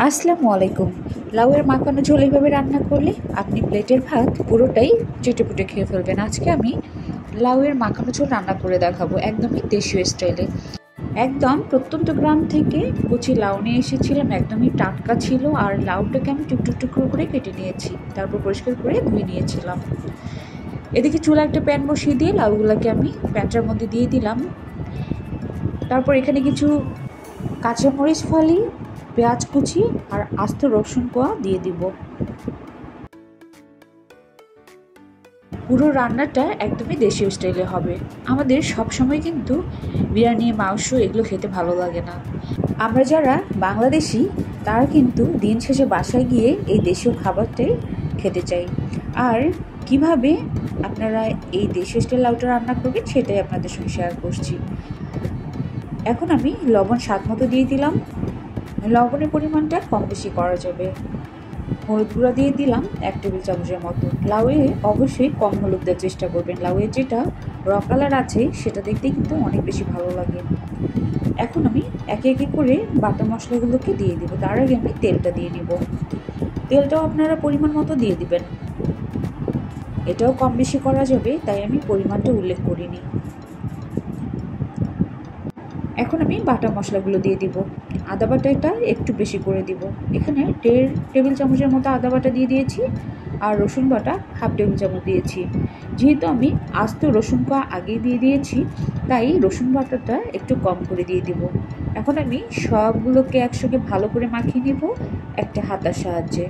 আসসালামু আলাইকুম। লাউয়ের মাখানো ঝোল এইভাবে রান্না করলে আপনি প্লেটের ভাত পুরোটাই চেটেপুটে খেয়ে ফেলবেন। আজকে আমি লাউয়ের মাখানো ঝোল রান্না করে দেখাবো একদমই দেশীয় স্টাইলে। একদম প্রত্যন্ত গ্রাম থেকে কচি লাউ নিয়ে এসেছিলাম, একদমই টাটকা ছিল। আর লাউটাকে আমি টুকরো টুকরো করে কেটে নিয়েছি, তারপর পরিষ্কার করে ধুয়ে নিয়েছিলাম। এদিকে চুলা একটা প্যান বসিয়ে দিয়ে লাউগুলোকে আমি প্যানটার মধ্যে দিয়ে দিলাম। তারপর এখানে কিছু কাঁচামরিচ ফালি, পেঁয়াজ কুচি আর আস্ত রসুন কোয়া দিয়ে দিব। পুরো রান্নাটা একদমই দেশীয় স্টাইলে হবে। আমাদের সবসময় কিন্তু বিরিয়ানি, মাংস এগুলো খেতে ভালো লাগে না। আমরা যারা বাংলাদেশি তারা কিন্তু দিন শেষে বাসায় গিয়ে এই দেশীয় খাবারটাই খেতে চাই। আর কিভাবে আপনারা এই দেশীয় স্টাইল লাউটা রান্না করবেন সেটাই আপনাদের সঙ্গে শেয়ার করছি। এখন আমি লবণ স্বাদ মতো দিয়ে দিলাম। লবণের পরিমাণটা কম বেশি করা যাবে। হলুদ গুঁড়া দিয়ে দিলাম 1 টেবিল চামচের মতো। লাউয়ে অবশ্যই কম হলুদ দেওয়ার চেষ্টা করবেন। লাউয়ের যেটা র কালার আছে সেটা দেখতে কিন্তু অনেক বেশি ভালো লাগে। এখন আমি একে একে করে বাটা মশলাগুলোকে দিয়ে দিব। তার আগে আমি তেলটা দিয়ে নিব। তেলটাও আপনারা পরিমাণ মতো দিয়ে দিবেন। এটাও কম বেশি করা যাবে, তাই আমি পরিমাণটা উল্লেখ করিনি। এখন আমি বাটা মশলাগুলো দিয়ে দিব। আদা বাটাটা একটু বেশি করে দিব। এখানে 1.5 টেবিল চামচের মতো আদা বাটা দিয়ে দিয়েছি, আর রসুন বাটা 1/2 টেবিল চামচ দিয়েছি। যেহেতু আমি আস্ত রসুন কোয়া আগে দিয়ে দিয়েছি, তাই রসুন বাটাটা একটু কম করে দিয়ে দিব। এখন আমি সবগুলোকে একসঙ্গে ভালো করে মাখিয়ে নেব একটা হাতার সাহায্যে।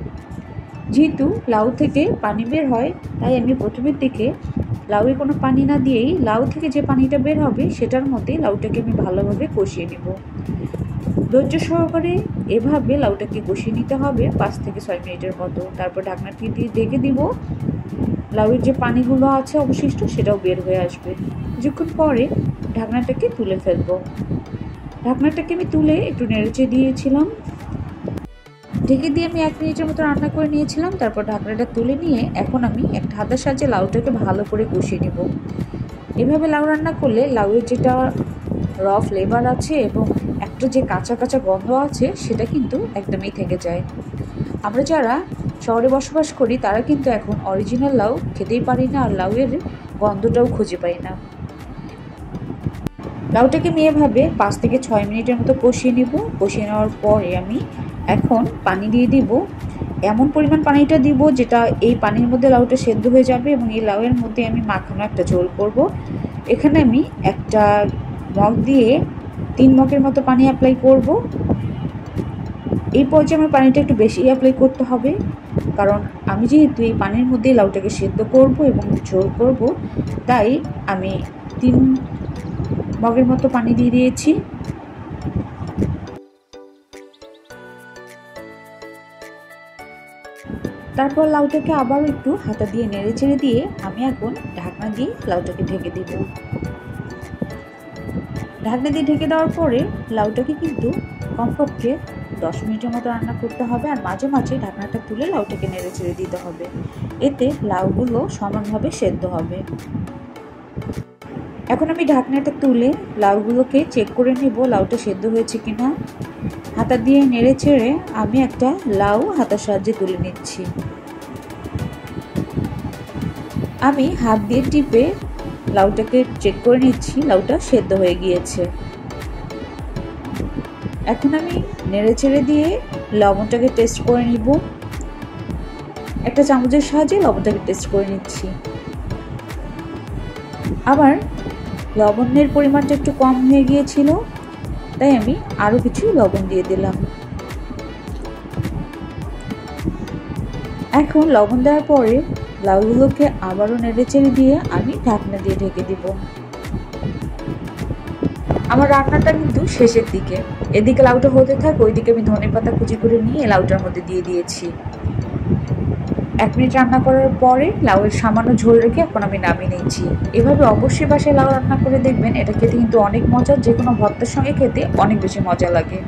যেহেতু লাউ থেকে পানি বের হয়, তাই আমি প্রথমের দিকে লাউয়ে কোনো পানি না দিয়েই লাউ থেকে যে পানিটা বের হবে সেটার মধ্যে লাউটাকে আমি ভালোভাবে কষিয়ে নেব। ধৈর্য সহকারে এভাবে লাউটাকে কষিয়ে নিতে হবে 5 থেকে 6 মিনিটের মতো। তারপর ঢাকনাটি দিয়ে ঢেকে দিব। লাউয়ের যে পানিগুলো আছে অবশিষ্ট সেটাও বের হয়ে আসবে। কিছুক্ষণ পরে ঢাকনাটাকে তুলে ফেলবো। ঢাকনাটাকে আমি তুলে একটু নেড়েচে দিয়েছিলাম। ঢেকে দিয়ে আমি 1 মিনিটের মতো রান্না করে নিয়েছিলাম। তারপর ঢাকনাটা তুলে নিয়ে এখন আমি একটা হাতের সাহায্যে লাউটাকে ভালো করে কষিয়ে নেব। এভাবে লাউ রান্না করলে লাউয়ের যেটা র ফ্লেভার আছে এবং একটা যে কাঁচা কাঁচা গন্ধ আছে সেটা কিন্তু একদমই থেকে যায়। আমরা যারা শহরে বসবাস করি তারা কিন্তু এখন অরিজিনাল লাউ খেতেই পারি না, আর লাউয়ের গন্ধটাও খুঁজে পাই না। লাউটাকে আমি এভাবে 5 থেকে 6 মিনিটের মতো কষিয়ে নেব। কষিয়ে নেওয়ার পরে আমি এখন পানি দিয়ে দিব। এমন পরিমাণ পানিটা দিব যেটা এই পানির মধ্যে লাউটা সেদ্ধ হয়ে যাবে এবং এই লাউয়ের মধ্যে আমি মাখানো একটা ঝোল করব। এখানে আমি একটা মগ দিয়ে 3 মগের মতো পানি অ্যাপ্লাই করব। এই পর্যায়ে আমার পানিটা একটু বেশি অ্যাপ্লাই করতে হবে, কারণ আমি যেহেতু এই পানির মধ্যে লাউটাকে সেদ্ধ করব এবং ঝোল করব, তাই আমি 3 মগের মতো পানি দিয়ে দিয়েছি। তারপর লাউটাকে আবার একটু হাতা দিয়ে নেড়ে চেড়ে দিয়ে আমি এখন ঢাকনা দিয়ে লাউটাকে ঢেকে দেব। ঢাকনা দিয়ে ঢেকে দেওয়ার পরে লাউটাকে কিন্তু কমপক্ষে 10 মিনিটের মতো রান্না করতে হবে, আর মাঝে মাঝে ঢাকনাটা তুলে লাউটাকে নেড়ে চেড়ে দিতে হবে। এতে লাউগুলো সমানভাবে সেদ্ধ হবে। এখন আমি ঢাকনাটা তুলে লাউগুলোকে চেক করে নেব লাউটা সেদ্ধ হয়েছে কিনা। হাতা দিয়ে নেড়ে চেড়ে আমি একটা লাউ হাতার সাহায্যে তুলে নিচ্ছি। আমি হাত দিয়ে টিপে লাউটাকে চেক করে নিচ্ছি লাউটা সেদ্ধ হয়ে গিয়েছে। এখন আমি নেড়ে চেড়ে দিয়ে লবণটাকে টেস্ট করে নিব। একটা চামচের সাহায্যে লবণটাকে টেস্ট করে নিচ্ছি। আবার লবণের পরিমাণটা একটু কম হয়ে গিয়েছিল, তাই আমি আরও কিছু লবণ দিয়ে দিলাম। এখন লবণ দেওয়ার পরে লাউগুলোকে আবারও নেড়ে চেড়ে দিয়ে আমি ঢাকনা দিয়ে ঢেকে দিব। আমার রান্নাটা কিন্তু শেষের দিকে। এদিকে লাউটা হতে থাক, ওইদিকে আমি ধনেপাতা কুচি করে নিয়ে লাউটার মধ্যে দিয়ে দিয়েছি। 1 মিনিট রান্না করার পরে লাউয়ের সামান্য ঝোল রেখে এখন আমি নামিয়ে নিচ্ছি। এভাবে অবশ্যই বাসায় লাউ রান্না করে দেখবেন, এটা খেতে কিন্তু অনেক মজার। যে কোনো ভর্তার সঙ্গে খেতে অনেক বেশি মজা লাগে।